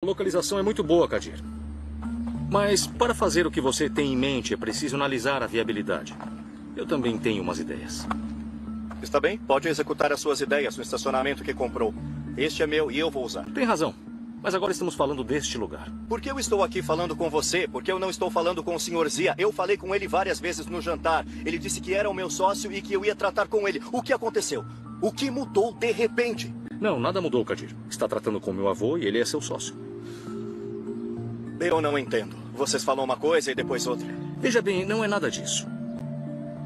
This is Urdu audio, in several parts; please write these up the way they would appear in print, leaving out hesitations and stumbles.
localização é muito boa, Kadir. Mas para fazer o que você tem em mente, é preciso analisar a viabilidade. Eu também tenho umas ideias. Está bem, pode executar as suas ideias no estacionamento que comprou. Este é meu e eu vou usar. Tem razão. Mas agora estamos falando deste lugar. Por que eu estou aqui falando com você? Porque eu não estou falando com o Sr. Zia. Eu falei com ele várias vezes no jantar. Ele disse que era o meu sócio e que eu ia tratar com ele. O que aconteceu? O que mudou de repente? Não, nada mudou, Kadir. Está tratando com meu avô e ele é seu sócio. Eu não entendo. Vocês falam uma coisa e depois outra. Veja bem, não é nada disso.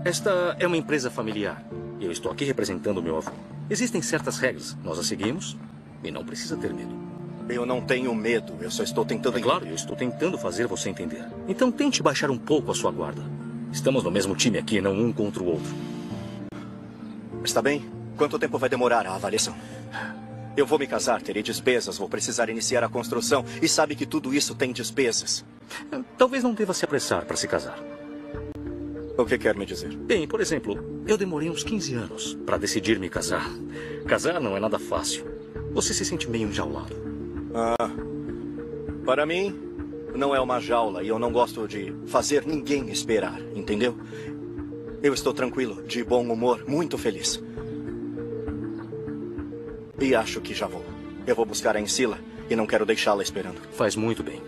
Esta é uma empresa familiar. E eu estou aqui representando meu avô. Existem certas regras. Nós as seguimos e não precisa ter medo. Eu não tenho medo. Eu só estou tentando... É claro, eu estou tentando fazer você entender. Então tente baixar um pouco a sua guarda. Estamos no mesmo time aqui, não um contra o outro. Está bem. Quanto tempo vai demorar a avaliação? Eu vou me casar, terei despesas, vou precisar iniciar a construção. E sabe que tudo isso tem despesas. Talvez não deva se apressar para se casar. O que quer me dizer? Bem, por exemplo, eu demorei uns 15 anos para decidir me casar. Casar não é nada fácil. Você se sente meio enjaulado. Para mim, não é uma jaula e eu não gosto de fazer ninguém esperar, entendeu? Eu estou tranquilo, de bom humor, muito feliz. E acho que já vou. Eu vou buscar a Encila e não quero deixá-la esperando. Faz muito bem.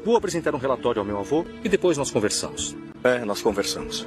Vou apresentar um relatório ao meu avô e depois nós conversamos. Nós conversamos.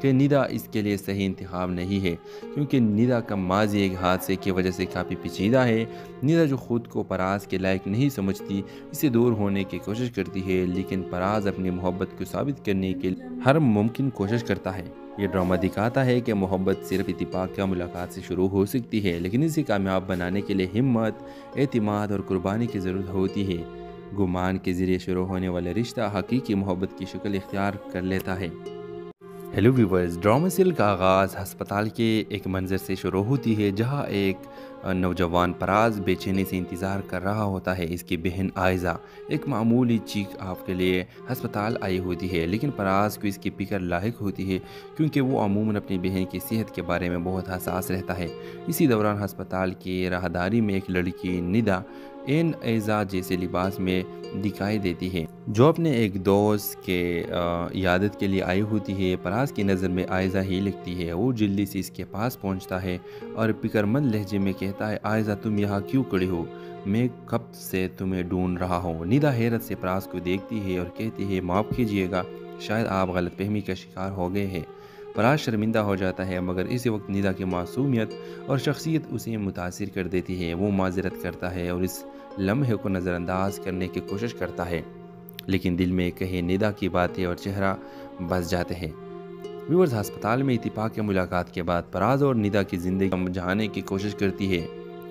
کہ ندا اس کے لیے صحیح انتخاب نہیں ہے، کیونکہ ندا کا ماضی ایک حادثے کی وجہ سے کافی پیچیدہ ہے۔ ندا جو خود کو پراز کے لائق نہیں سمجھتی، اسے دور ہونے کی کوشش کرتی ہے، لیکن پراز اپنی محبت کو ثابت کرنے کے لیے ہر ممکن کوشش کرتا ہے۔ یہ ڈرامہ دکھاتا ہے کہ محبت صرف اتفاق یا ملاقات سے شروع ہو سکتی ہے، لیکن اسے کامیاب بنانے کے لیے ہمت، اعتماد اور قربانی کی ضرورت ہوتی ہے۔ گمان کے ذریعے شروع ہونے والا رشتہ حقیقی محبت کی شکل اختیار کر لیتا ہے۔ ہیلو ویورز، ڈرامہ سیریل کا آغاز ہسپتال کے ایک منظر سے شروع ہوتی ہے، جہاں ایک نوجوان پراز بے چینی سے انتظار کر رہا ہوتا ہے۔ اس کی بہن آئزہ ایک معمولی چیک اپ کے لیے ہسپتال آئی ہوتی ہے، لیکن پراز کو اس کی فکر لاحق ہوتی ہے، کیونکہ وہ عموماً اپنی بہن کی صحت کے بارے میں بہت حساس رہتا ہے۔ اسی دوران ہسپتال کی راہداری میں ایک لڑکی ندا ایزا جیسے لباس میں دکھائی دیتی ہے، جو اپنے ایک دوست کے عیادت کے لیے آئی ہوتی ہے۔ پراز کی نظر میں آئزہ ہی لگتی ہے۔ وہ جلدی سے اس کے پاس پہنچتا ہے اور فکرمند لہجے میں کہتا ہے، آئزہ تم یہاں کیوں کھڑی ہو؟ میں کب سے تمہیں ڈھونڈ رہا ہوں۔ ندا حیرت سے پراز کو دیکھتی ہے اور کہتی ہے، معاف کیجیے گا، شاید آپ غلط فہمی کا شکار ہو گئے ہیں۔ پراز شرمندہ ہو جاتا ہے، مگر اسی وقت ندا کی معصومیت اور شخصیت اسے متاثر کر دیتی ہے۔ وہ معذرت کرتا ہے اور اس لمحے کو نظر انداز کرنے کی کوشش کرتا ہے، لیکن دل میں کہے ندا کی باتیں اور چہرہ بس جاتے ہیں۔ ویورز، ہسپتال میں اتفاق یا ملاقات کے بعد پراز اور ندا کی زندگی سمجھانے کی کوشش کرتی ہے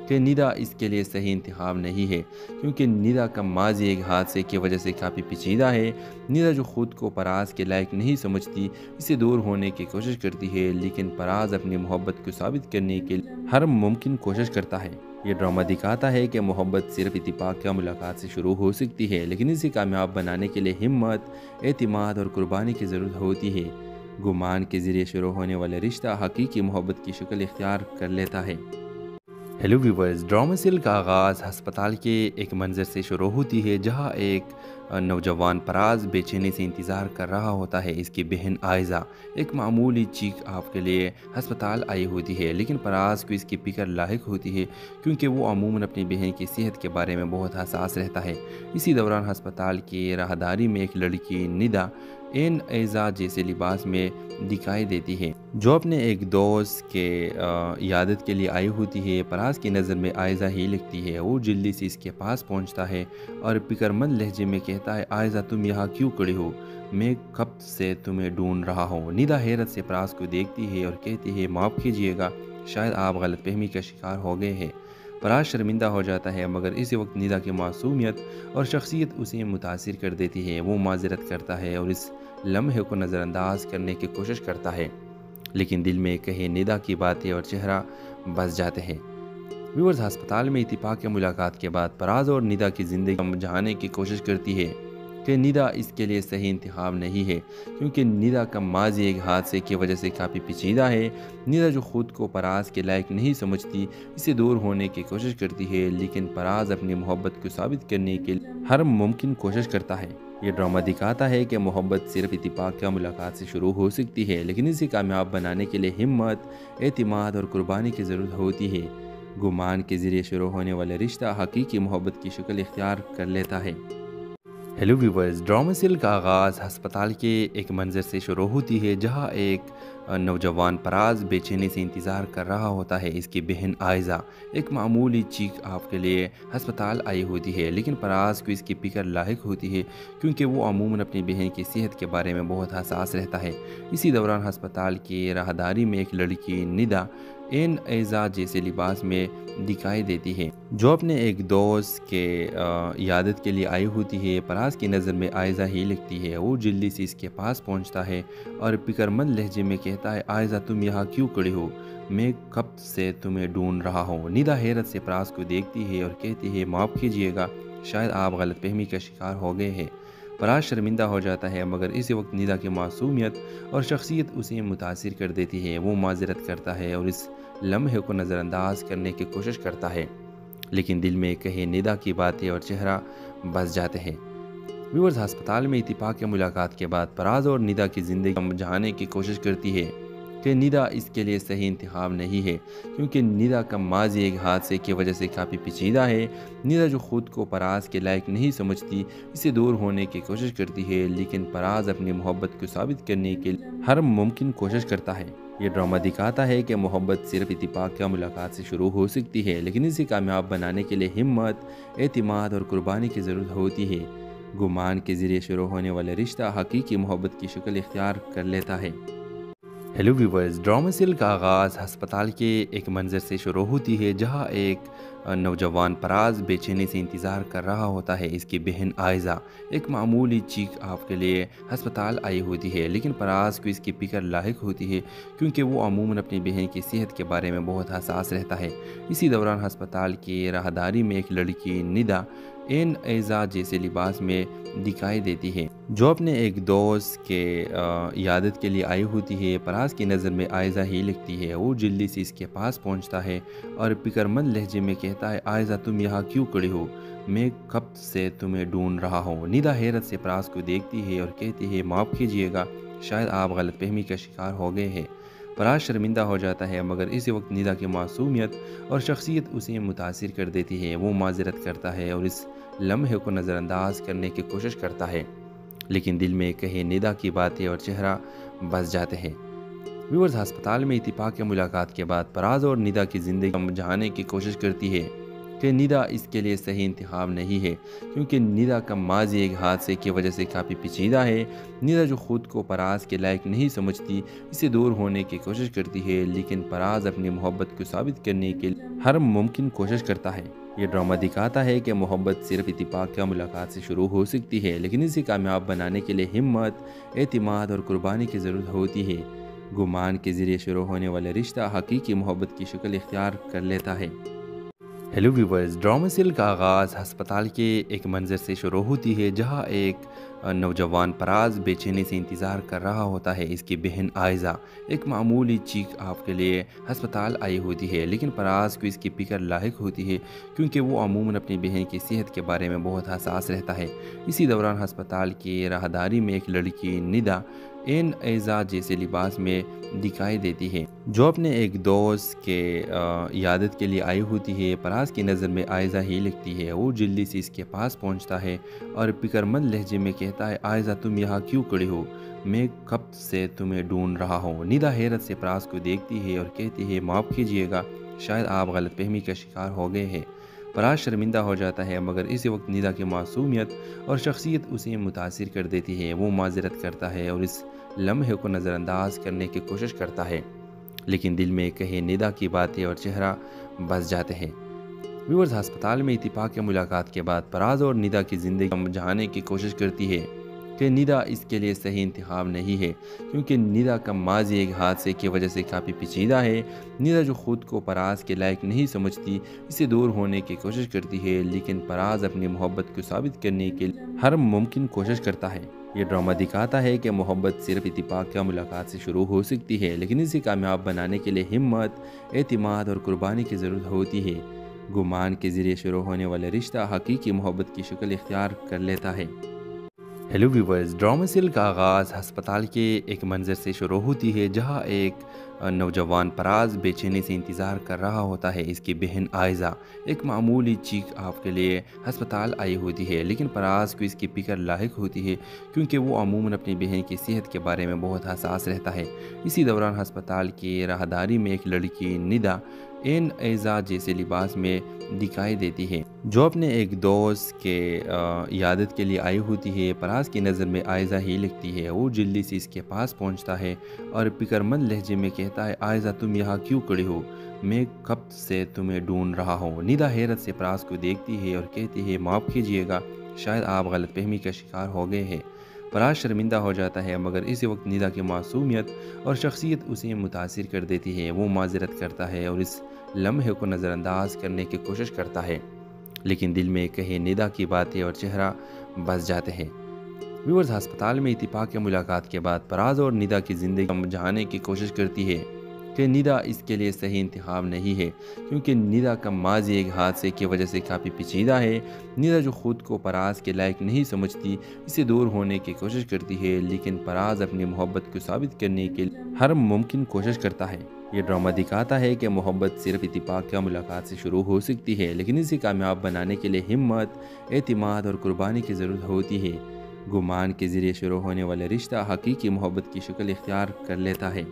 کہ ندا اس کے لیے صحیح انتخاب نہیں ہے، کیونکہ ندا کا ماضی ایک حادثے کی وجہ سے کافی پیچیدہ ہے۔ ندا جو خود کو پراز کے لائق نہیں سمجھتی، اسے دور ہونے کی کوشش کرتی ہے، لیکن پراز اپنی محبت کو ثابت کرنے کے لیے ہر ممکن کوشش کرتا ہے۔ یہ ڈرامہ دکھاتا ہے کہ محبت صرف اتفاق یا ملاقات سے شروع ہو سکتی ہے، لیکن اسے کامیاب بنانے کے لیے ہمت، اعتماد اور قربانی کی ضرورت ہوتی ہے۔ گمان کے ذریعے شروع ہونے والا رشتہ حقیقی محبت کی شکل اختیار کر لیتا ہے۔ ہیلو ویورز، ڈرامہ سیریل کا آغاز ہسپتال کے ایک منظر سے شروع ہوتی ہے، جہاں ایک نوجوان پراز بے چینی سے انتظار کر رہا ہوتا ہے۔ اس کی بہن آئزہ ایک معمولی چیک اپ کے لیے ہسپتال آئی ہوتی ہے، لیکن پراز کو اس کی فکر لاحق ہوتی ہے، کیونکہ وہ عموماً اپنی بہن کی صحت کے بارے میں بہت حساس رہتا ہے۔ اسی دوران ہسپتال کی راہداری میں ایک لڑکی ندا ایزا جیسے لباس میں دکھائی دیتی ہے، جو اپنے ایک دوست کے عیادت کے لیے آئی ہوتی ہے۔ پراز کی نظر میں آئزہ ہی لگتی ہے۔ وہ جلدی سے اس کے پاس پہنچتا ہے اور فکرمند لہجے میں کہتا ہے، آئزہ تم یہاں کیوں کھڑی ہو؟ میں کب سے تمہیں ڈھونڈ رہا ہوں۔ ندا حیرت سے پراز کو دیکھتی ہے اور کہتی ہے، معاف کیجیے گا، شاید آپ غلط فہمی کا شکار ہو گئے ہیں۔ پراز شرمندہ ہو جاتا ہے، مگر اسی وقت ندا کی معصومیت اور شخصیت اسے متاثر کر دیتی ہے۔ وہ معذرت کرتا ہے اور اس لمحے کو نظر انداز کرنے کی کوشش کرتا ہے، لیکن دل میں کہے ندا کی باتیں اور چہرہ بس جاتے ہیں۔ ویورز، ہسپتال میں اتفاق یا ملاقات کے بعد پراز اور ندا کی زندگی سمجھانے کی کوشش کرتی ہے کہ ندا اس کے لیے صحیح انتخاب نہیں ہے، کیونکہ ندا کا ماضی ایک حادثے کی وجہ سے کافی پیچیدہ ہے۔ ندا جو خود کو پراز کے لائق نہیں سمجھتی، اسے دور ہونے کی کوشش کرتی ہے، لیکن پراز اپنی محبت کو ثابت کرنے کے لیے ہر ممکن کوشش کرتا ہے۔ یہ ڈرامہ دکھاتا ہے کہ محبت صرف اتفاق یا ملاقات سے شروع ہو سکتی ہے، لیکن اسے کامیاب بنانے کے لیے ہمت، اعتماد اور قربانی کی ضرورت ہوتی ہے۔ گمان کے ذریعے شروع ہونے والا رشتہ حقیقی محبت کی شکل اختیار کر لیتا ہے۔ ہیلو ویورز، ڈرامہ سیریل کا آغاز ہسپتال کے ایک منظر سے شروع ہوتی ہے، جہاں ایک نوجوان پراز بے چینی سے انتظار کر رہا ہوتا ہے۔ اس کی بہن آئزہ ایک معمولی چیک اپ کے لیے ہسپتال آئی ہوتی ہے، لیکن پراز کو اس کی فکر لاحق ہوتی ہے، کیونکہ وہ عموماً اپنی بہن کی صحت کے بارے میں بہت حساس رہتا ہے۔ اسی دوران ہسپتال کی راہداری میں ایک لڑکی ندا ایزا جیسے لباس میں دکھائی دیتی ہے، جو اپنے ایک دوست کے عیادت کے لیے آئی ہوتی ہے۔ پراز کی نظر میں آئزہ ہی لگتی ہے۔ وہ جلدی سے اس کے پاس پہنچتا ہے اور فکرمند لہجے میں کہتا ہے، آئزہ تم یہاں کیوں کھڑی ہو؟ میں کب سے تمہیں ڈھونڈ رہا ہوں۔ ندا حیرت سے پراز کو دیکھتی ہے اور کہتی ہے، معاف کیجیے گا، شاید آپ غلط فہمی کا شکار ہو گئے ہیں۔ پراز شرمندہ ہو جاتا ہے، مگر اسی وقت ندا کی معصومیت اور شخصیت اسے متاثر کر دیتی ہے۔ وہ معذرت کرتا ہے اور اس لمحے کو نظر انداز کرنے کی کوشش کرتا ہے، لیکن دل میں کہے ندا کی باتیں اور چہرہ بس جاتے ہیں۔ ویورز، ہسپتال میں اتفاق یا ملاقات کے بعد پراز اور ندا کی زندگی سمجھانے کی کوشش کرتی ہے کہ ندا اس کے لیے صحیح انتخاب نہیں ہے، کیونکہ ندا کا ماضی ایک حادثے کی وجہ سے کافی پیچیدہ ہے۔ ندا جو خود کو پراز کے لائق نہیں سمجھتی، اسے دور ہونے کی کوشش کرتی ہے، لیکن پراز اپنی محبت کو ثابت کرنے کے لیے ہر ممکن کوشش کرتا ہے۔ یہ ڈرامہ دکھاتا ہے کہ محبت صرف اتفاق یا ملاقات سے شروع ہو سکتی ہے، لیکن اسے کامیاب بنانے کے لیے ہمت، اعتماد اور قربانی کی ضرورت ہوتی ہے۔ گمان کے ذریعے شروع ہونے والا رشتہ حقیقی محبت کی شکل اختیار کر لیتا ہے۔ ہیلو ویورز، ڈرامہ سیریل کا آغاز ہسپتال کے ایک منظر سے شروع ہوتی ہے جہاں ایک نوجوان پراز بے چینی سے انتظار کر رہا ہوتا ہے۔ اس کی بہن آئزہ ایک معمولی چیک اپ کے لیے ہسپتال آئی ہوتی ہے، لیکن پراز کو اس کی فکر لاحق ہوتی ہے کیونکہ وہ عموماً اپنی بہن کی صحت کے بارے میں بہت حساس رہتا ہے۔ اسی دوران ہسپتال کی راہداری میں ایک لڑکی ندا این ایزا جیسے لباس میں دکھائی دیتی ہے جو اپنے ایک دوست کے عیادت کے لیے آئی ہوتی ہے۔ پراز کی نظر میں آئزہ ہی لگتی ہے۔ وہ جلدی سے اس کے پاس پہنچتا ہے اور فکرمند لہجے میں کہتا ہے، آئزہ تم یہاں کیوں کھڑی ہو؟ میں کب سے تمہیں ڈھونڈ رہا ہوں۔ ندا حیرت سے پراز کو دیکھتی ہے اور کہتی ہے، معاف کیجیے گا، شاید آپ غلط فہمی کا شکار ہو گئے ہیں۔ پراز شرمندہ ہو جاتا ہے، مگر اسی وقت ندا کی معصومیت اور شخصیت اسے متاثر کر دیتی ہے۔ وہ معذرت کرتا ہے اور اس لمحے کو نظر انداز کرنے کی کوشش کرتا ہے، لیکن دل میں کہے ندا کی باتیں اور چہرہ بس جاتے ہیں۔ ویورز، ہسپتال میں اتفاق یا ملاقات کے بعد پراز اور ندا کی زندگی سمجھانے کی کوشش کرتی ہے کہ ندا اس کے لیے صحیح انتخاب نہیں ہے، کیونکہ ندا کا ماضی ایک حادثے کی وجہ سے کافی پیچیدہ ہے۔ ندا جو خود کو پراز کے لائق نہیں سمجھتی، اسے دور ہونے کی کوشش کرتی ہے، لیکن پراز اپنی محبت کو ثابت کرنے کے لیے ہر ممکن کوشش کرتا ہے۔ یہ ڈرامہ دکھاتا ہے کہ محبت صرف اتفاق یا ملاقات سے شروع ہو سکتی ہے، لیکن اسے کامیاب بنانے کے لیے ہمت، اعتماد اور قربانی کی ضرورت ہوتی ہے۔ گمان کے ذریعے شروع ہونے والا رشتہ حقیقی محبت کی شکل اختیار کر لیتا ہے۔ ہیلو ویورز، ڈرامہ سیریل کا آغاز ہسپتال کے ایک منظر سے شروع ہوتی ہے جہاں ایک نوجوان پراز بے چینی سے انتظار کر رہا ہوتا ہے۔ اس کی بہن آئزہ ایک معمولی چیک اپ کے لیے ہسپتال آئی ہوتی ہے، لیکن پراز کو اس کی فکر لاحق ہوتی ہے کیونکہ وہ عموماً اپنی بہن کی صحت کے بارے میں بہت حساس رہتا ہے۔ اسی دوران ہسپتال کی راہداری میں ایک لڑکی ندا این ایزا جیسے لباس میں دکھائی دیتی ہے جو اپنے ایک دوست کے عیادت کے لیے آئی ہوتی ہے۔ پراز کی نظر میں آئزہ ہی لگتی ہے۔ وہ جلدی سے اس کے پاس پہنچتا ہے اور فکرمند لہجے میں کہتا ہے، آئزہ تم یہاں کیوں کھڑی ہو؟ میں کب سے تمہیں ڈھونڈ رہا ہوں۔ ندا حیرت سے پراز کو دیکھتی ہے اور کہتی ہے، معاف کیجیے گا، شاید آپ غلط فہمی کا شکار ہو گئے ہیں۔ پراز شرمندہ ہو جاتا ہے، مگر اسی وقت ندا کی معصومیت اور شخصیت اسے متاثر کر دیتی ہے۔ وہ معذرت کرتا ہے اور اس لمحے کو نظر انداز کرنے کی کوشش کرتا ہے، لیکن دل میں کہے ندا کی باتیں اور چہرہ بس جاتے ہیں۔ ویورز، ہسپتال میں اتفاق یا ملاقات کے بعد پراز اور ندا کی زندگی سمجھانے کی کوشش کرتی ہے کہ ندا اس کے لیے صحیح انتخاب نہیں ہے، کیونکہ ندا کا ماضی ایک حادثے کی وجہ سے کافی پیچیدہ ہے۔ ندا جو خود کو پراز کے لائق نہیں سمجھتی، اسے دور ہونے کی کوشش کرتی ہے، لیکن پراز اپنی محبت کو ثابت کرنے کے لیے ہر ممکن کوشش کرتا ہے۔ یہ ڈرامہ دکھاتا ہے کہ محبت صرف اتفاق یا ملاقات سے شروع ہو سکتی ہے، لیکن اسے کامیاب بنانے کے لیے ہمت، اعتماد اور قربانی کی ضرورت ہوتی ہے۔ گمان کے ذریعے شروع ہونے والا رشتہ حقیقی محبت کی شکل اختیار کر لیتا ہے۔ ہیلو ویورز، ڈرامہ سیریل کا آغاز ہسپتال کے ایک منظر سے شروع ہوتی ہے جہاں ایک نوجوان پراز بے چینی سے انتظار کر رہا ہوتا ہے۔ اس کی بہن آئزہ ایک معمولی چیک اپ کے لیے ہسپتال آئی ہوتی ہے، لیکن پراز کو اس کی فکر لاحق ہوتی ہے کیونکہ وہ عموماً اپنی بہن کی صحت کے بارے میں بہت حساس رہتا ہے۔ اسی دوران ہسپتال کی راہداری میں ایک لڑکی ندا این ایزا جیسے لباس میں دکھائی دیتی ہے جو اپنے ایک دوست کے عیادت کے لیے آئی ہوتی ہے۔ پراز کی نظر میں آئزہ ہی لگتی ہے۔ وہ جلدی سے اس کے پاس پہنچتا ہے اور فکرمند لہجے میں کہتا ہے، آئزہ تم یہاں کیوں کھڑی ہو؟ میں کب سے تمہیں ڈھونڈ رہا ہوں۔ ندا حیرت سے پراز کو دیکھتی ہے اور کہتی ہے، معاف کیجیے گا، شاید آپ غلط فہمی کا شکار ہو گئے ہیں۔ پراز شرمندہ ہو جاتا ہے، مگر اسی وقت ندا کی معصومیت اور شخصیت اسے متاثر کر دیتی ہے۔ وہ معذرت کرتا ہے اور اس لمحے کو نظر انداز کرنے کی کوشش کرتا ہے، لیکن دل میں کہے ندا کی باتیں اور چہرہ بس جاتے ہیں۔ ویورز، ہسپتال میں اتفاق یا ملاقات کے بعد پراز اور ندا کی زندگی سمجھانے کی کوشش کرتی ہے کہ ندا اس کے لیے صحیح انتخاب نہیں ہے، کیونکہ ندا کا ماضی ایک حادثے کی وجہ سے کافی پیچیدہ ہے۔ ندا جو خود کو پراز کے لائق نہیں سمجھتی، اسے دور ہونے کی کوشش کرتی ہے، لیکن پراز اپنی محبت کو ثابت کرنے کے لیے ہر ممکن کوشش کرتا ہے۔ یہ ڈرامہ دکھاتا ہے کہ محبت صرف اتفاق یا ملاقات سے شروع ہو سکتی ہے، لیکن اسے کامیاب بنانے کے لیے ہمت، اعتماد اور قربانی کی ضرورت ہوتی ہے۔ گمان کے ذریعے شروع ہونے والا رشتہ حقیقی محبت کی شکل اختیار کر لیتا ہے۔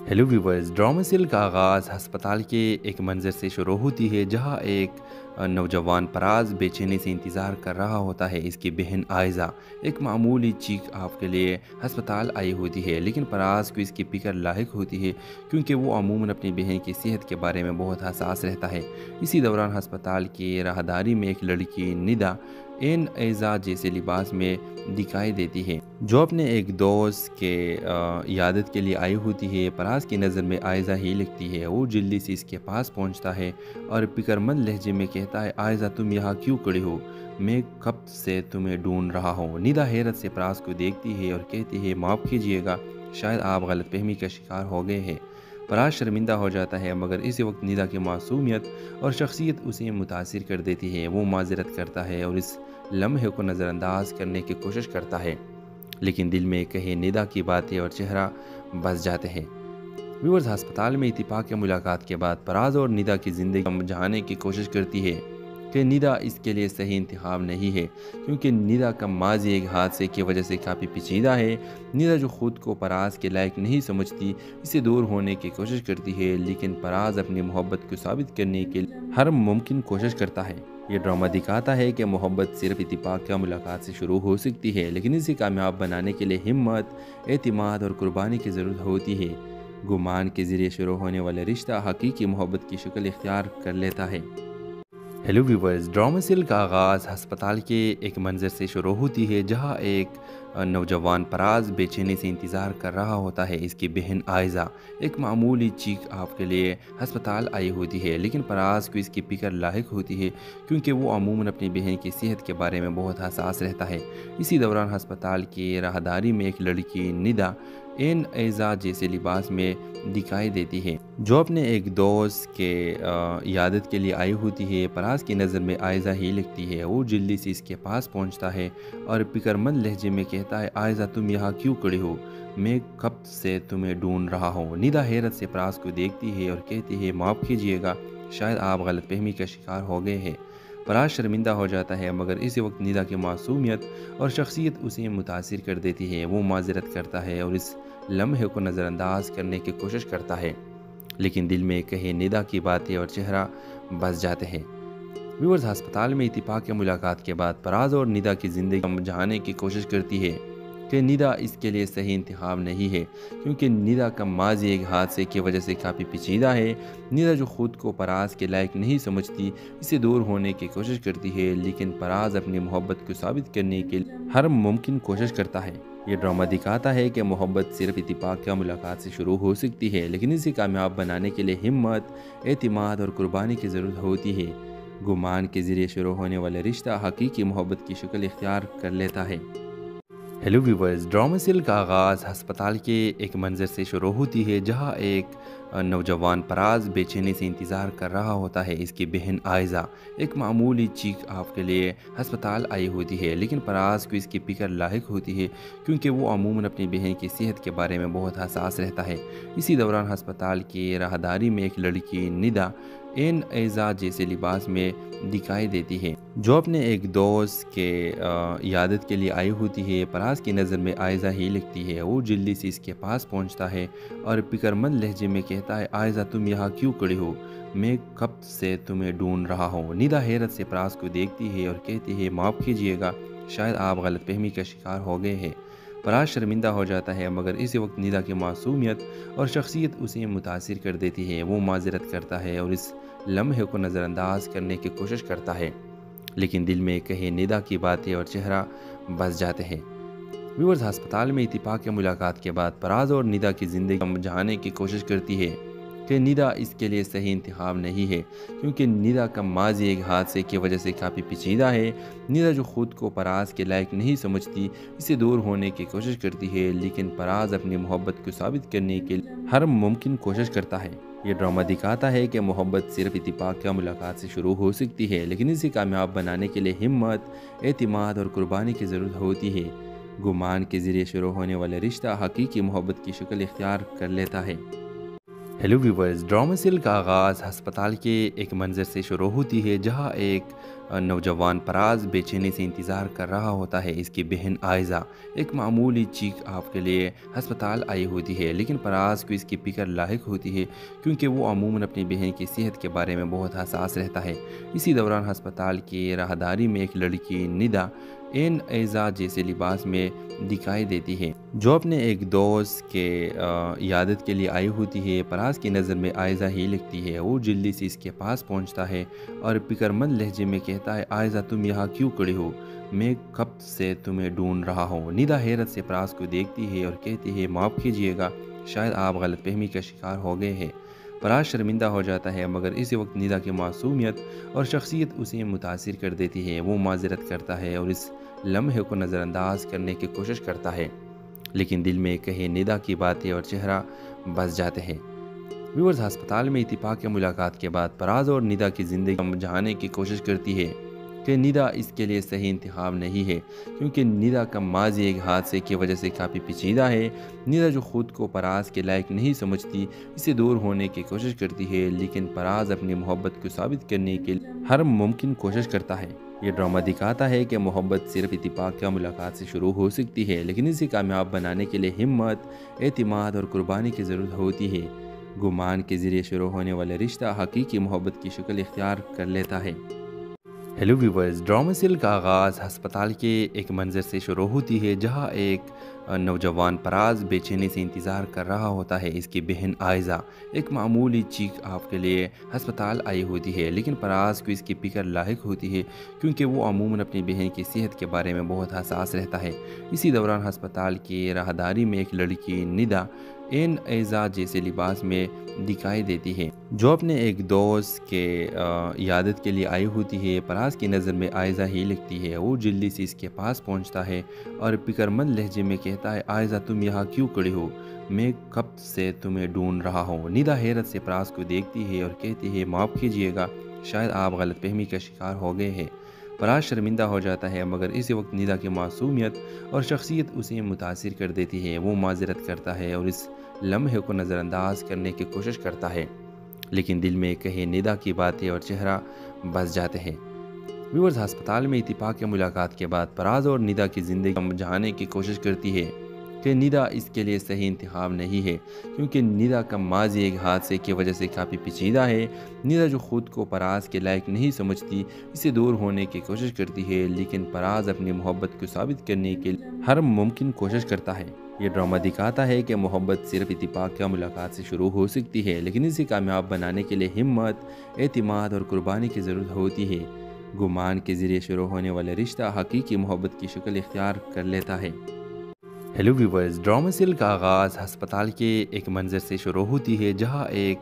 ہیلو ویورز، ڈرامہ سیل کا آغاز ہسپتال کے ایک منظر سے شروع ہوتی ہے، جہاں ایک نوجوان پراز بے چینی سے انتظار کر رہا ہوتا ہے۔ اس کی بہن آئزہ ایک معمولی چیک اپ کے لیے ہسپتال آئی ہوتی ہے، لیکن پراز کو اس کی فکر لاحق ہوتی ہے، کیونکہ وہ عموماً اپنی بہن کی صحت کے بارے میں بہت حساس رہتا ہے۔ اسی دوران ہسپتال کی راہداری میں ایک لڑکی ندا ایزا جیسے لباس میں دکھائی دیتی ہے، جو اپنے ایک دوست کے عیادت کے لیے آئی ہوتی ہے۔ پراز کی نظر میں آئزہ ہی لگتی ہے۔ وہ جلدی سے اس کے پاس پہنچتا ہے اور فکرمند لہجے میں کہتا ہے، آئزہ تم یہاں کیوں کھڑی ہو؟ میں کب سے تمہیں ڈھونڈ رہا ہوں۔ ندا حیرت سے پراز کو دیکھتی ہے اور کہتی ہے، معاف کیجیے گا، شاید آپ غلط فہمی کا شکار ہو گئے ہیں۔ پراز شرمندہ ہو جاتا ہے، مگر اسی وقت ندا کی معصومیت اور شخصیت اسے متاثر کر دیتی ہے۔ وہ معذرت کرتا ہے اور اس لمحے کو نظر انداز کرنے کی کوشش کرتا ہے، لیکن دل میں کہے ندا کی باتیں اور چہرہ بس جاتے ہیں۔ ویورز، ہسپتال میں اتفاق یا ملاقات کے بعد پراز اور ندا کی زندگی سمجھانے کی کوشش کرتی ہے کہ ندا اس کے لیے صحیح انتخاب نہیں ہے، کیونکہ ندا کا ماضی ایک حادثے کی وجہ سے کافی پیچیدہ ہے۔ ندا جو خود کو پراز کے لائق نہیں سمجھتی، اسے دور ہونے کی کوشش کرتی ہے، لیکن پراز اپنی محبت کو ثابت کرنے کے لیے ہر ممکن کوشش کرتا ہے۔ یہ ڈرامہ دکھاتا ہے کہ محبت صرف اتفاق یا ملاقات سے شروع ہو سکتی ہے، لیکن اسے کامیاب بنانے کے لیے ہمت، اعتماد اور قربانی کی ضرورت ہوتی ہے۔ گمان کے ذریعے شروع ہونے والا رشتہ حقیقی محبت کی شکل اختیار کر لیتا ہے۔ ہیلو ویورز، ڈرامہ سیل کا آغاز ہسپتال کے ایک منظر سے شروع ہوتی ہے، جہاں ایک نوجوان پراز بے چینی سے انتظار کر رہا ہوتا ہے۔ اس کی بہن آئزہ ایک معمولی چیک اپ کے لیے ہسپتال آئی ہوتی ہے، لیکن پراز کو اس کی فکر لاحق ہوتی ہے، کیونکہ وہ عموماً اپنی بہن کی صحت کے بارے میں بہت حساس رہتا ہے۔ اسی دوران ہسپتال کی راہداری میں ایک لڑکی ندا ایزا جیسے لباس میں دکھائی دیتی ہے، جو اپنے ایک دوست کے عیادت کے لیے آئی ہوتی ہے۔ پراز کی نظر میں آئزہ ہی لگتی ہے۔ وہ جلدی سے اس کے پاس پہنچتا ہے اور فکرمند لہجے میں کہتا ہے، آئزہ تم یہاں کیوں کھڑی ہو؟ میں کب سے تمہیں ڈھونڈ رہا ہوں۔ ندا حیرت سے پراز کو دیکھتی ہے اور کہتی ہے، معاف کیجیے گا، شاید آپ غلط فہمی کا شکار ہو گئے ہیں۔ پراز شرمندہ ہو جاتا ہے، مگر اسی وقت ندا کی معصومیت اور شخصیت اسے متاثر کر دیتی ہے۔ وہ معذرت کرتا ہے اور اس لمحے کو نظر انداز کرنے کی کوشش کرتا ہے، لیکن دل میں کہے ندا کی باتیں اور چہرہ بس جاتے ہیں۔ ویورز، ہسپتال میں اتفاق یا ملاقات کے بعد پراز اور ندا کی زندگی سمجھانے کی کوشش کرتی ہے کہ ندا اس کے لیے صحیح انتخاب نہیں ہے، کیونکہ ندا کا ماضی ایک حادثے کی وجہ سے کافی پیچیدہ ہے۔ ندا جو خود کو پراز کے لائق نہیں سمجھتی، اسے دور ہونے کی کوشش کرتی ہے، لیکن پراز اپنی محبت کو ثابت کرنے کے لیے ہر ممکن کوشش کرتا ہے۔ یہ ڈرامہ دکھاتا ہے کہ محبت صرف اتفاق یا ملاقات سے شروع ہو سکتی ہے، لیکن اسے کامیاب بنانے کے لیے ہمت، اعتماد اور قربانی کی ضرورت ہوتی ہے۔ گمان کے ذریعے شروع ہونے والا رشتہ حقیقی محبت کی شکل اختیار کر لیتا ہے۔ ہیلو ویورز، ڈرامہ سیل کا آغاز ہسپتال کے ایک منظر سے شروع ہوتی ہے، جہاں ایک نوجوان پراز بے چینی سے انتظار کر رہا ہوتا ہے۔ اس کی بہن آئزہ ایک معمولی چیک اپ کے لیے ہسپتال آئی ہوتی ہے، لیکن پراز کو اس کی فکر لاحق ہوتی ہے، کیونکہ وہ عموماً اپنی بہن کی صحت کے بارے میں بہت حساس رہتا ہے۔ اسی دوران ہسپتال کی راہداری میں ایک لڑکی ندا ایزا جیسے لباس میں دکھائی دیتی ہے، جو اپنے ایک دوست کے عیادت کے لیے آئی ہوتی ہے۔ پراز کی نظر میں آئزہ ہی لگتی ہے۔ وہ جلدی سے اس کے پاس پہنچتا ہے اور فکرمند لہجے میں کہتا ہے، آئزہ تم یہاں کیوں کھڑی ہو؟ میں کب سے تمہیں ڈھونڈ رہا ہوں۔ ندا حیرت سے پراز کو دیکھتی ہے اور کہتی ہے، معاف کیجیے گا، شاید آپ غلط فہمی کا شکار ہو گئے ہیں۔ پراز شرمندہ ہو جاتا ہے، مگر اسی وقت ندا کی معصومیت اور شخصیت اسے متاثر کر دیتی ہے۔ وہ معذرت کرتا ہے اور اس لمحے کو نظر انداز کرنے کی کوشش کرتا ہے، لیکن دل میں کہے ندا کی باتیں اور چہرہ بس جاتے ہیں۔ ویورز، ہسپتال میں اتفاق یا ملاقات کے بعد پراز اور ندا کی زندگی سمجھانے کی کوشش کرتی ہے کہ ندا اس کے لیے صحیح انتخاب نہیں ہے، کیونکہ ندا کا ماضی ایک حادثے کی وجہ سے کافی پیچیدہ ہے۔ ندا جو خود کو پراز کے لائق نہیں سمجھتی، اسے دور ہونے کی کوشش کرتی ہے، لیکن پراز اپنی محبت کو ثابت کرنے کے لیے ہر ممکن کوشش کرتا ہے۔ یہ ڈرامہ دکھاتا ہے کہ محبت صرف اتفاق یا ملاقات سے شروع ہو سکتی ہے، لیکن اسے کامیاب بنانے کے لیے ہمت، اعتماد اور قربانی کی ضرورت ہوتی ہے۔ گمان کے ذریعے شروع ہونے والا رشتہ حقیقی محبت کی شکل اختیار کر لیتا ہے۔ ہیلو ویورز، ڈرامہ سیریل کا آغاز ہسپتال کے ایک منظر سے شروع ہوتی ہے، جہاں ایک نوجوان پراز بے چینی سے انتظار کر رہا ہوتا ہے۔ اس کی بہن آئزہ ایک معمولی چیک اپ کے لیے ہسپتال آئی ہوتی ہے، لیکن پراز کو اس کی فکر لاحق ہوتی ہے، کیونکہ وہ عموماً اپنی بہن کی صحت کے بارے میں بہت حساس رہتا ہے۔ اسی دوران ہسپتال کی راہداری میں ایک لڑکی ندا ایزا جیسے لباس میں دکھائی دیتی ہے، جو اپنے ایک دوست کے عیادت کے لیے آئی ہوتی ہے۔ پراز کی نظر میں آئزہ ہی لگتی ہے۔ وہ جلدی سے اس کے پاس پہنچتا ہے اور فکر مند لہجے میں کہتا ہے، آئزہ تم یہاں کیوں کھڑی ہو؟ میں کب سے تمہیں ڈھونڈ رہا ہوں۔ ندا حیرت سے پراز کو دیکھتی ہے اور کہتی ہے، معاف کیجیے گا، شاید آپ غلط فہمی کا شکار ہو گئے ہیں۔ پراز شرمندہ ہو جاتا ہے، مگر اسی وقت ندا کی معصومیت اور شخصیت اسے متاثر کر دیتی ہے۔ وہ معذرت کرتا ہے اور اس لمحے کو نظر انداز کرنے کی کوشش کرتا ہے، لیکن دل میں کہے ندا کی باتیں اور چہرہ بس جاتے ہیں۔ ویورز، ہسپتال میں اتفاق یا ملاقات کے بعد پراز اور ندا کی زندگی سمجھانے کی کوشش کرتی ہے کہ ندا اس کے لیے صحیح انتخاب نہیں ہے، کیونکہ ندا کا ماضی ایک حادثے کی وجہ سے کافی پیچیدہ ہے۔ ندا جو خود کو پراز کے لائق نہیں سمجھتی، اسے دور ہونے کی کوشش کرتی ہے، لیکن پراز اپنی محبت کو ثابت کرنے کے لیے ہر ممکن کوشش کرتا ہے۔ یہ ڈرامہ دکھاتا ہے کہ محبت صرف اتفاق یا ملاقات سے شروع ہو سکتی ہے، لیکن اسے کامیاب بنانے کے لیے ہمت، اعتماد اور قربانی کی ضرورت ہوتی ہے۔ گمان کے ذریعے شروع ہونے والا رشتہ حقیقی محبت کی شکل اختیار کر لیتا ہے۔ ہیلو ویورز، ڈرامہ سیریل کا آغاز ہسپتال کے ایک منظر سے شروع ہوتی ہے، جہاں ایک نوجوان پراز بے چینی سے انتظار کر رہا ہوتا ہے۔ اس کی بہن آئزہ ایک معمولی چیک اپ کے لیے ہسپتال آئی ہوتی ہے، لیکن پراز کو اس کی فکر لاحق ہوتی ہے، کیونکہ وہ عموماً اپنی بہن کی صحت کے بارے میں بہت حساس رہتا ہے۔ اسی دوران ہسپتال کی راہداری میں ایک لڑکی ندا ایزا جیسے لباس میں دکھائی دیتی ہے، جو اپنے ایک دوست کے عیادت کے لیے آئی ہوتی ہے۔ پراز کی نظر میں آئزہ ہی لگتی ہے۔ وہ جلدی سے اس کے پاس پہنچتا ہے اور فکر مند لہجے میں کہتا ہے، آئزہ تم یہاں کیوں کھڑی ہو؟ میں کب سے تمہیں ڈھونڈ رہا ہوں۔ ندا حیرت سے پراز کو دیکھتی ہے اور کہتی ہے، معاف کیجیے گا، شاید آپ غلط فہمی کا شکار ہو گئے ہیں۔ پراز شرمندہ ہو جاتا ہے، مگر اسی وقت ندا کی معصومیت اور شخصیت اسے متاثر کر دیتی ہے۔ وہ معذرت کرتا ہے اور اس لمحے کو نظر انداز کرنے کی کوشش کرتا ہے، لیکن دل میں کہے ندا کی باتیں اور چہرہ بس جاتے ہیں۔ ویورز، ہسپتال میں اتفاق یا ملاقات کے بعد پراز اور ندا کی زندگی سمجھانے کی کوشش کرتی ہے کہ ندا اس کے لیے صحیح انتخاب نہیں ہے، کیونکہ ندا کا ماضی ایک حادثے کی وجہ سے کافی پیچیدہ ہے۔ ندا جو خود کو پراز کے لائق نہیں سمجھتی، اسے دور ہونے کی کوشش کرتی ہے، لیکن پراز اپنی محبت کو ثابت کرنے کے لیے ہر ممکن کوشش کرتا ہے۔ یہ ڈرامہ دکھاتا ہے کہ محبت صرف اتفاق یا ملاقات سے شروع ہو سکتی ہے، لیکن اسے کامیاب بنانے کے لیے ہمت، اعتماد اور قربانی کی ضرورت ہوتی ہے۔ گمان کے ذریعے شروع ہونے والا رشتہ حقیقی محبت کی شکل اختیار کر لیتا ہے۔ ہیلو ویورز، ڈرامہ سیریل کا آغاز ہسپتال کے ایک منظر سے شروع ہوتی ہے، جہاں ایک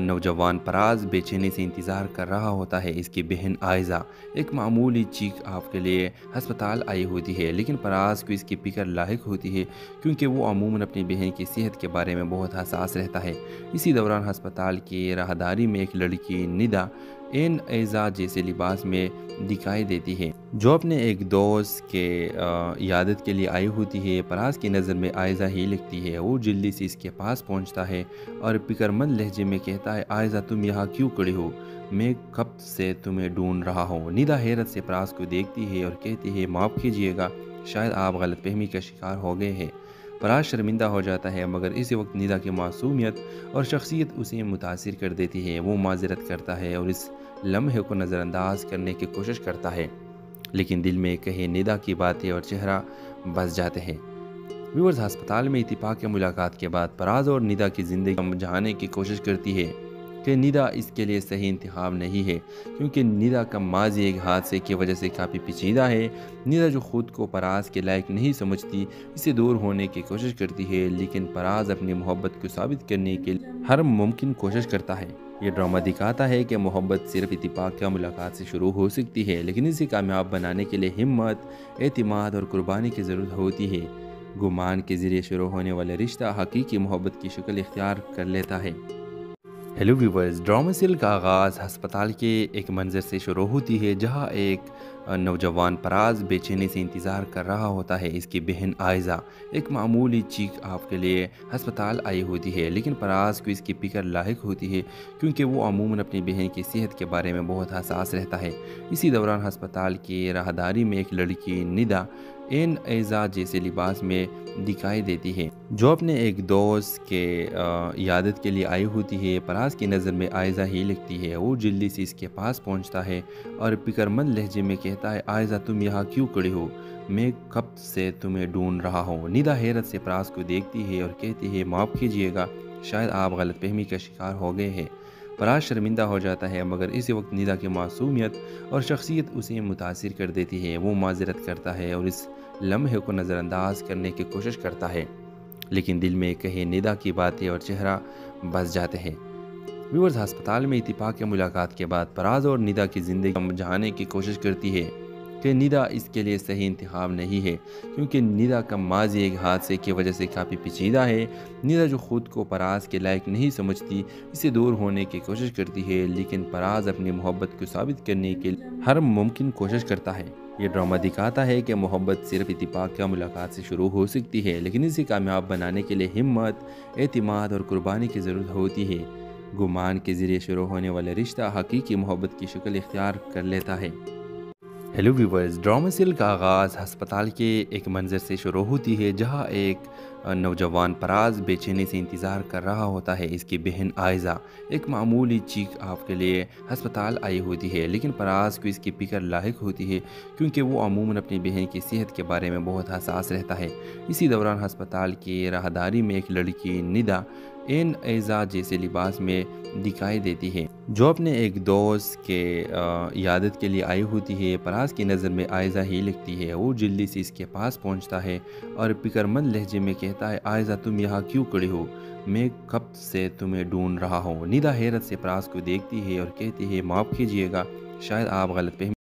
نوجوان پراز بے چینی سے انتظار کر رہا ہوتا ہے۔ اس کی بہن آئزہ ایک معمولی چیک اپ کے لیے ہسپتال آئی ہوتی ہے، لیکن پراز کو اس کی فکر لاحق ہوتی ہے، کیونکہ وہ عموماً اپنی بہن کی صحت کے بارے میں بہت حساس رہتا ہے۔ اسی دوران ہسپتال کی راہداری میں ایک لڑکی ندا ایزا جیسے لباس میں دکھائی دیتی ہے، جو اپنے ایک دوست کے عیادت کے لیے آئی ہوتی ہے۔ پراز کی نظر میں آئزہ ہی لگتی ہے۔ وہ جلدی سے اس کے پاس پہنچتا ہے اور فکر مند لہجے میں کہتا ہے، آئزہ تم یہاں کیوں کھڑی ہو؟ میں کب سے تمہیں ڈھونڈ رہا ہوں۔ ندا حیرت سے پراز کو دیکھتی ہے اور کہتی ہے، معاف کیجیے گا، شاید آپ غلط فہمی کا شکار ہو گئے ہیں۔ پراز شرمندہ ہو جاتا ہے، مگر اسی وقت ندا کی معصومیت اور شخصیت اسے متاثر کر دیتی ہے۔ وہ معذرت کرتا ہے اور اس لمحے کو نظر انداز کرنے کی کوشش کرتا ہے، لیکن دل میں کہے ندا کی باتیں اور چہرہ بس جاتے ہیں۔ ویورز، ہسپتال میں اتفاق یا ملاقات کے بعد پراز اور ندا کی زندگی سمجھانے کی کوشش کرتی ہے کہ ندا اس کے لیے صحیح انتخاب نہیں ہے، کیونکہ ندا کا ماضی ایک حادثے کی وجہ سے کافی پیچیدہ ہے۔ ندا جو خود کو پراز کے لائق نہیں سمجھتی، اسے دور ہونے کی کوشش کرتی ہے، لیکن پراز اپنی محبت کو ثابت کرنے کے لیے ہر ممکن کوشش کرتا ہے۔ یہ ڈرامہ دکھاتا ہے کہ محبت صرف اتفاق یا ملاقات سے شروع ہو سکتی ہے، لیکن اسے کامیاب بنانے کے لیے ہمت، اعتماد اور قربانی کی ضرورت ہوتی ہے۔ گمان کے ذریعے شروع ہونے والا رشتہ حقیقی محبت کی شکل اختیار کر لیتا ہے۔ ہیلو ویورز، ڈرامہ سیریل کا آغاز ہسپتال کے ایک منظر سے شروع ہوتی ہے جہاں ایک نوجوان پراز بے چینی سے انتظار کر رہا ہوتا ہے۔ اس کی بہن آئزہ ایک معمولی چیک اپ کے لیے ہسپتال آئی ہوتی ہے، لیکن پراز کو اس کی فکر لاحق ہوتی ہے کیونکہ وہ عموماً اپنی بہن کی صحت کے بارے میں بہت حساس رہتا ہے۔ اسی دوران ہسپتال کی راہداری میں ایک لڑکی ندا این ایزا جیسے لباس میں دکھائی دیتی ہے جو اپنے ایک دوست کے عیادت کے لیے آئی ہوتی ہے۔ پراز کی نظر میں آئزہ ہی لگتی ہے۔ وہ جلدی سے اس کے پاس پہنچتا ہے اور فکر مند لہجے میں کہتا ہے، آئزہ تم یہاں کیوں کھڑی ہو؟ میں کب سے تمہیں ڈھونڈ رہا ہوں۔ ندا حیرت سے پراز کو دیکھتی ہے اور کہتی ہے، معاف کیجیے گا، شاید آپ غلط فہمی کا شکار ہو گئے ہیں۔ پراز شرمندہ ہو جاتا ہے، مگر اسی وقت ندا کی معصومیت اور شخصیت اسے متاثر کر دیتی ہے۔ وہ معذرت کرتا ہے اور اس لمحے کو نظر انداز کرنے کی کوشش کرتا ہے، لیکن دل میں کہے ندا کی باتیں اور چہرہ بس جاتے ہیں۔ ویورز، ہسپتال میں اتفاق کی ملاقات کے بعد پراز اور ندا کی زندگی سمجھانے کی کوشش کرتی ہے کہ ندا اس کے لیے صحیح انتخاب نہیں ہے، کیونکہ ندا کا ماضی ایک حادثے کی وجہ سے کافی پیچیدہ ہے۔ ندا جو خود کو پراز کے لائق نہیں سمجھتی، اسے دور ہونے کی کوشش کرتی ہے، لیکن پراز اپنی محبت کو ثابت کرنے کے لیے ہر ممکن کوشش کرتا ہے۔ یہ ڈرامہ دکھاتا ہے کہ محبت صرف اتفاق یا ملاقات سے شروع ہو سکتی ہے، لیکن اسے کامیاب بنانے کے لیے ہمت، اعتماد اور قربانی کی ضرورت ہوتی ہے۔ گمان کے ذریعے شروع ہونے والا رشتہ حقیقی محبت کی شکل اختیار کر لیتا ہے۔ ہیلو ویورز، ڈرامہ سیریل کا آغاز ہسپتال کے ایک منظر سے شروع ہوتی ہے جہاں ایک نوجوان پراز بے چینی سے انتظار کر رہا ہوتا ہے۔ اس کی بہن آئزہ ایک معمولی چیک اپ کے لیے ہسپتال آئی ہوتی ہے، لیکن پراز کو اس کی فکر لاحق ہوتی ہے کیونکہ وہ عموماً اپنی بہن کی صحت کے بارے میں بہت حساس رہتا ہے۔ اسی دوران ہسپتال کی راہداری میں ایک لڑکی ندا این ایزا جیسے لباس میں دکھائی دیتی ہے جو اپنے ایک دوست کے عیادت کے لیے آئی ہوتی ہے۔ پراز کی نظر میں آئزہ ہی لگتی ہے۔ وہ جلدی سے اس کے پاس پہنچتا ہے اور فکر مند لہجے میں کہتا ہے، آئزہ تم یہاں کیوں کھڑی ہو؟ میں کب سے تمہیں ڈھونڈ رہا ہوں۔ ندا حیرت سے پراز کو دیکھتی ہے اور کہتی ہے، معاف کیجیے گا، شاید آپ غلط فہمی